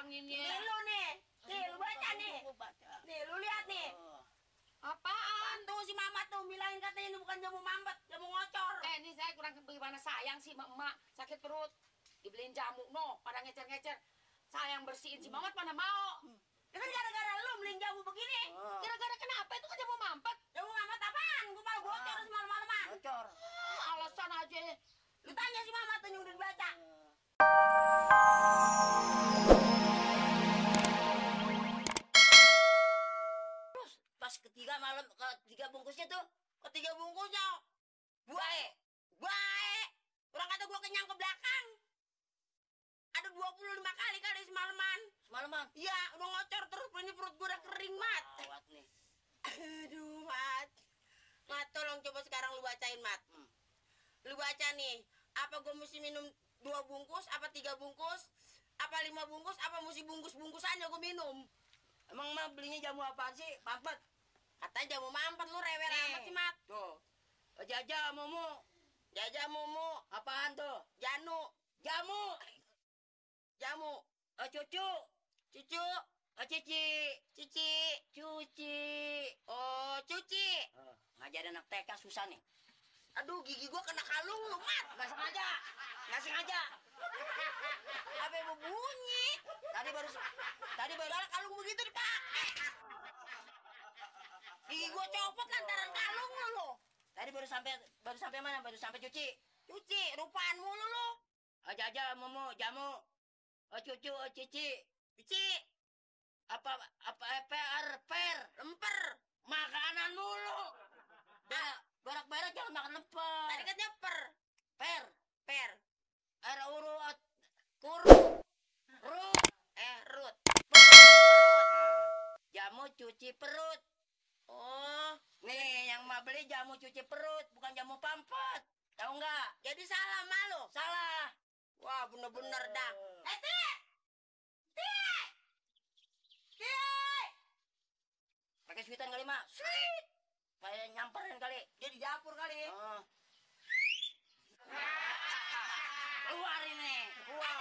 dibilangin ya. Nih lu nih. Nih lu baca nih. Nih lu lihat nih. Apaan? Tuh si Mama tuh bilangin katanya ini bukan jamu mampet, jamu ngocor. Ini saya kurang gimana sayang sih emak sakit perut. Dibeliin jamu no, pada ngecer-ngecer. Sayang bersihin si Mamat mana mau. Ya kan gara-gara lu beliin jamu begini. Gara-gara kenapa? Itu kan jamu mampet. Jamu mampet apaan? Gua malah bocor semalam-malaman. Bocor. Alasan aja. Lu tanya si Mama tuh yang udah dibaca. Terus pas ketiga bungkusnya tuh, Ketiga bungkusnya. Baik. Orang kata gua kenyang ke belakang. Ada 25 kali semalaman. semalaman. Iya, udah ngocor terus, ini perut gua udah kering, Mat. Awat nih. Aduh, Mat. Mat, tolong coba sekarang lu bacain, Mat. Lu baca nih, apa gua mesti minum 2 bungkus, apa 3 bungkus, apa 5 bungkus, apa mesti bungkus-bungkusannya gua minum. Emang mah belinya jamu apaan sih? Mampet. Katanya jamu mampet, lu rewel amat sih, Mat. Tuh. Jajah mumu. Jajah mumu, Apaan tuh? janu, Jamu. jamu, Cucu. cucu, Cici. cici, Cuci. oh cuci. Ngajarin anak TK susah nih. Aduh, gigi gua kena kalung lu, Mat. Nggak sengaja. Nggak sengaja. Apa yang mau bunyi? Tadi baru Kalau kalung begitu dipakai. Gigi gua copot lantaran kalung lu. Tadi baru sampai mana? Baru sampai cuci. Cuci, rupaan mulu lu. Jajah mumu, jamu. Cucu, cici. Cuci, Per. lemper. Makanan mulu. Berak-berak jangan makan lemper. Tadi katanya per. Per. Urut. Kurut. Rut. Rut. Jamu cuci perut. Oh, Nih, yang mau beli jamu cuci perut, bukan jamu pampet. Tahu nggak? jadi salah malu. Salah. Wah, bener-bener dah. Ti! Pakai sweetan kali, Mak. Sweet. Kayak nyamperin kali. Dia di dapur kali. Keluar ini. Keluar.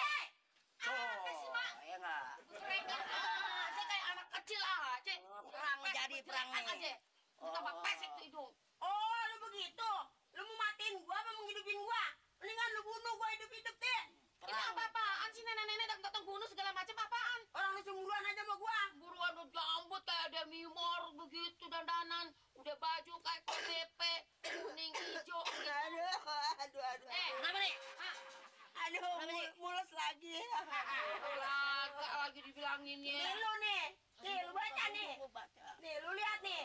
Ya nggak? Rekan aja kayak anak kecil aja. Perang jadi perang nih. aja. Tambah pesek tuh hidung. Oh, lu begitu. Lu mau matiin gua apa menghidupin gua? Mendingan lu bunuh gua hidup-hidup deh. Ini apa-apaan sih nenek-nenek datang bunuh segala macam apaan? Orang lu cemburuan aja sama gua. Buruan udah jambut kayak ada mimor begitu dandanan. Udah baju kayak KDP kuning hijau. Aduh. Kenapa nih? Aduh, mulus lagi. Lagi dibilangin ya. Nih lu nih. Nih lu baca nih. Nih lu lihat nih.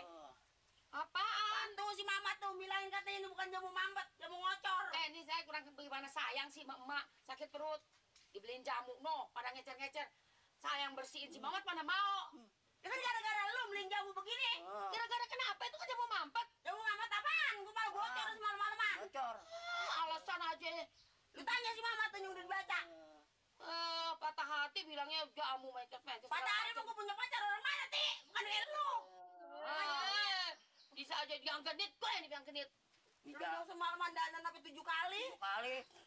Apaan? Tuh si Mama tuh bilangin katanya ini bukan jamu mampet, jamu ngocor. Ini saya kurang gimana sayang sih emak sakit perut. Dibeliin jamu no, pada ngecer-ngecer. Sayang bersihin si Mamat mana mau. Ya kan gara-gara lu beliin jamu begini. Gara-gara kenapa? Itu kan jamu mampet. Jamu mampet apaan? Gua malah bocor semalam-malaman. Bocor. Alasan aja. Lu tanya si Mama tuh yang udah dibaca. Patah hati bilangnya jamu mencet-mencet. Pada hari mau gua punya pacar orang mana, Ti? Bukan lu. Bisa aja yang genit, gue yang dibilang genit. Lu yang semalaman dandan sampai 7 kali.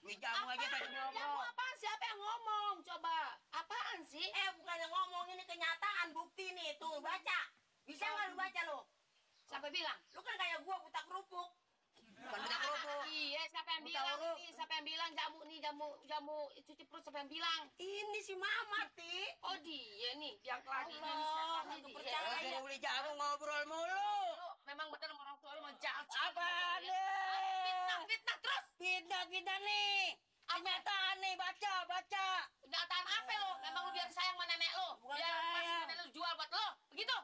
Beli jamu aja tadi Jamu ngobrol. apaan? Siapa yang ngomong? Coba. Apaan sih? Bukannya ngomong, ini kenyataan, bukti nih. Tuh, baca. Bisa nggak lu baca lu? Siapa bilang? Lu kan kayak gua buta kerupuk. Bukan budak kerupuk. Iya, siapa yang Buta bilang huruf. nih? Siapa yang bilang jamu cuci perut siapa yang bilang? Ini si Mama, Ti. Oh dia nih, yang keladinya nih Allah, setan nggak ini. percaya. Mau beli jamu ngobrol mulu. Lu memang bener sama orang tua lu mau jahat. Apaan nih? Fitnah terus. Kita nih. Kenyataan nih, baca. Kenyataan apa lo? Memang lu biar sayang sama nenek lo. Bukan Biar pas sayang. nenek lu jual buat lo. Begitu?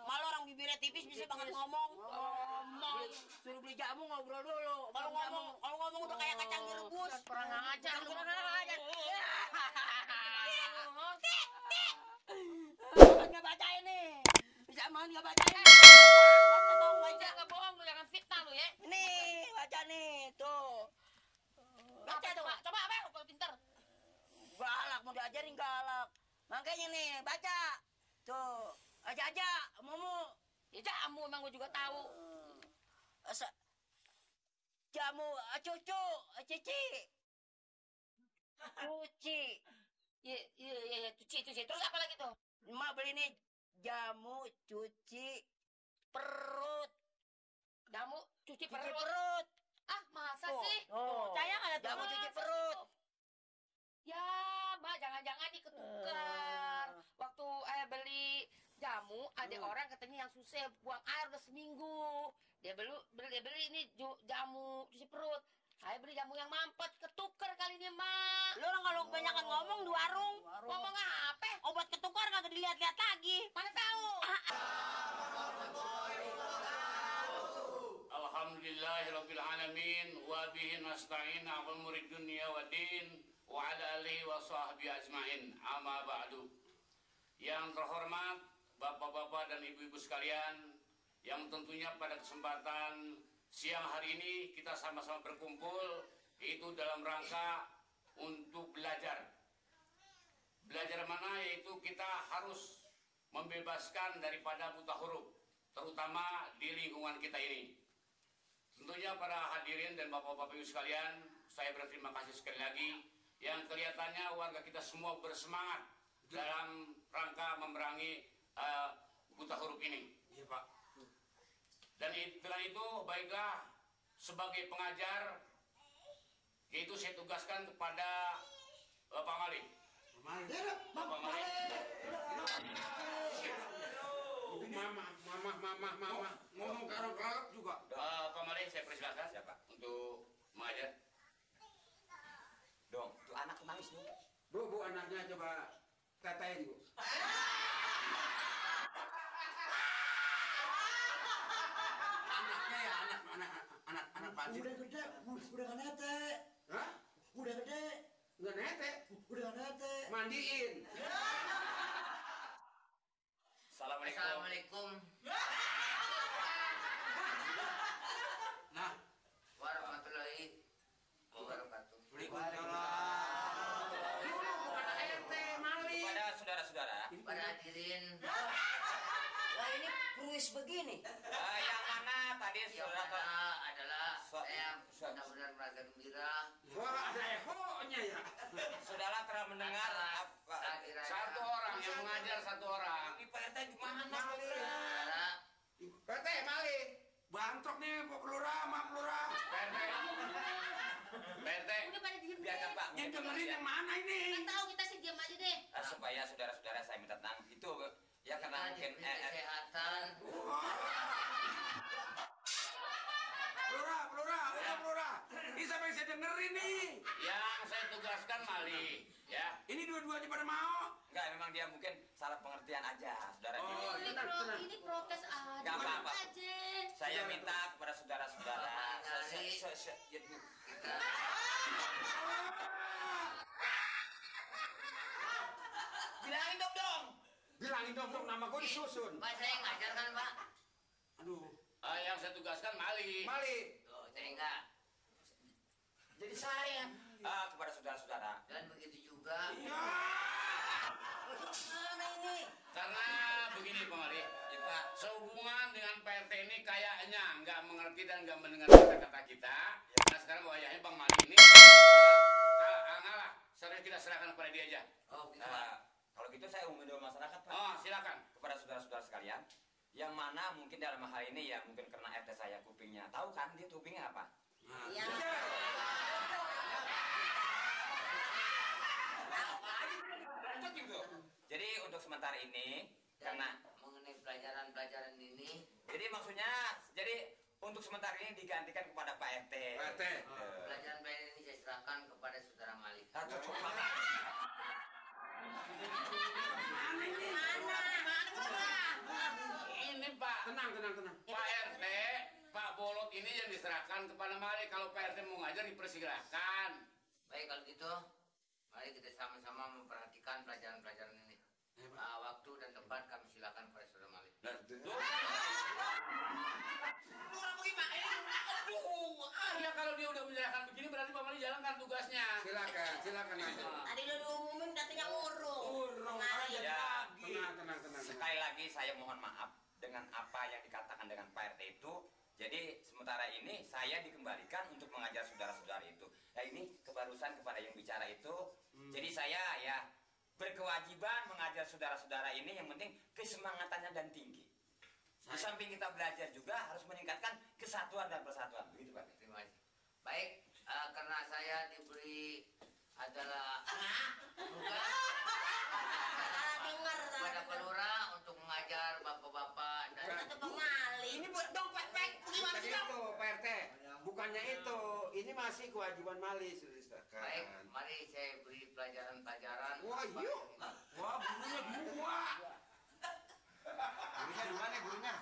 Malu orang bibirnya tipis bisa banget ngomong. Ngomong. Suruh beli jamu ngobrol dulu. Kalau ngomong udah kayak kacang direbus. Kurang ajar lu. Nggak baca ini. Zaman nggak baca ini. Baca dong, baca. Jangan bohong lu, jangan fitnah lu ya. Nih, baca nih. Tuh. Baca tuh. Coba apa lu kalau pinter? Galak, mau diajarin galak. Makanya nih, baca. Tuh. Aja, mumu. Ya jamu emang gue juga tahu. Jamu, cucu, cici. Cuci. Iya, cuci. Terus apa lagi tuh? Emak beli nih jamu cuci perut. Jamu cuci Cuci perut. perut. Ah, masa Tuh, sih? tuh. Percaya nggak tuh? Jamu cuci Masa sih perut. tuh? Ya, Mbak, jangan-jangan diketukar. Waktu beli jamu, ada orang katanya yang susah buang air udah seminggu. Dia beli ini jamu cuci perut. Saya beli jamu yang mampet, ketukar kali ini, Mbak. Lu orang kalau kebanyakan ngomong di warung, Ngomong apa? obat ketukar kagak dilihat-lihat lagi. Mana tahu? Alhamdulillahirabbil alamin wa bihi nasta'in 'ala umuri dunya waddin wa 'ala alihi wa sahbihi ajmain. Amma ba'du. Yang terhormat Bapak-bapak dan Ibu-ibu sekalian, yang tentunya pada kesempatan siang hari ini kita sama-sama berkumpul yaitu dalam rangka untuk belajar. Belajar mana? Yaitu kita harus membebaskan daripada buta huruf, terutama di lingkungan kita ini. Tentunya para hadirin dan bapak-bapak ibu sekalian, saya berterima kasih sekali lagi yang kelihatannya warga kita semua bersemangat dalam rangka memerangi buta huruf ini. Iya Pak. Dan dengan itu baiklah sebagai pengajar, yaitu saya tugaskan kepada Bapak Malik. Bapak Malik. Mama, ngomong ke orang kelak juga. Pak Malik, saya persilakan siapa untuk mengajar. Dong, tuh anak nangis nih. Bu, anaknya coba tetein, Bu. Anaknya ya, anak panci. Udah gede, udah gak nete. Hah? Udah gede, Nggak nete. udah gak nete. Mandiin. Assalamualaikum. Nah, Warahmatullahi wabarakatuh. Waalaikumsalam. Anak RT, Malik. Kepada saudara-saudara, para hadirin, Lah ini kuis begini. yang mana tadi saudara adalah saya So- benar-benar merasa gembira. Wah, ada ehonya ya. Saudara telah mendengar apa? Satu orang yang mengajar, satu orang. Ini Pak RT gimana? Malik. Saudara, RT, Malik. Bantok nih, Pak Pelurah, Mak Pelurah. PRT. Udah pada diem biarkan deh. Pak. Yang dengerin yang mana ini? Nggak tahu, kita sih diam aja deh. Supaya saudara-saudara saya minta tenang. Itu ya karena mungkin kesehatan. Pelurah, udah Pelurah. Ini sampai saya dengerin nih. Yang saya tugaskan Malik, ya. Ini dua-duanya pada mau. Enggak, memang dia mungkin salah pengertian aja, saudara. Oh, tenang. Ini protes aja. Nggak apa-apa. aja. Saya minta kepada saudara-saudara. Bilangin dong nama gue disusun. Pak, saya ngajar kan, Pak? Aduh, Yang saya tugaskan Malik. Malik. Tuh, saya enggak. Jadi saya kepada saudara-saudara. Dan begitu juga. Ya. Mana ini? Karena begini Pak Malik, Ya, Pak. sehubungan dengan PRT ini kayaknya nggak mengerti dan nggak mendengar kata-kata kita. Nah sekarang wayahnya Bang Malik ini, ngalah, kita serahkan kepada dia aja. Oh, gitu, Pak. Kalau gitu saya umum dengan masyarakat, Pak. Oh silakan. Kepada saudara-saudara sekalian, yang mana mungkin dalam hal ini ya mungkin karena RT saya kupingnya. Tahu kan dia kupingnya apa? Iya. Jadi untuk sementara ini karena mengenai pelajaran-pelajaran ini, jadi maksudnya untuk sementara ini digantikan kepada Pak RT. RT. Pelajaran-pelajaran ini saya serahkan kepada saudara Malik. Ini Pak, Tenang. Pak RT, Pak Bolot ini yang diserahkan kepada Malik. Kalau Pak RT mau ngajar dipersilahkan. Baik kalau gitu, mari kita sama-sama memperhatikan pelajaran-pelajaran ini. Waktu dan tempat kami silakan kepada saudara Malik. Ya kalau dia udah menyerahkan begini berarti Pak Malik jalankan tugasnya. Silakan aja. Tadi udah diumumin katanya urung. Kemarin. Ya, Tenang. sekali lagi saya mohon maaf dengan apa yang dikatakan dengan Pak RT itu. Jadi sementara ini saya dikembalikan untuk mengajar saudara-saudara itu. Nah ini kebarusan kepada yang bicara itu. Jadi saya ya berkewajiban mengajar saudara-saudara ini, yang penting kesemangatannya dan tinggi. Di samping kita belajar juga harus meningkatkan kesatuan dan persatuan. Begitu Pak. Terima kasih. Baik, karena saya diberi adalah Dengar kepada Pak Lurah untuk mengajar bapak-bapak dan kata pemali. Ini buat dong Pak, gimana sih itu Pak RT? Bukannya itu, ini masih kewajiban Mali sudah disahkan. baik, mari saya beri pelajaran-pelajaran. Wah, yuk. Wah, gurunya dua. Gurunya di mana gurunya?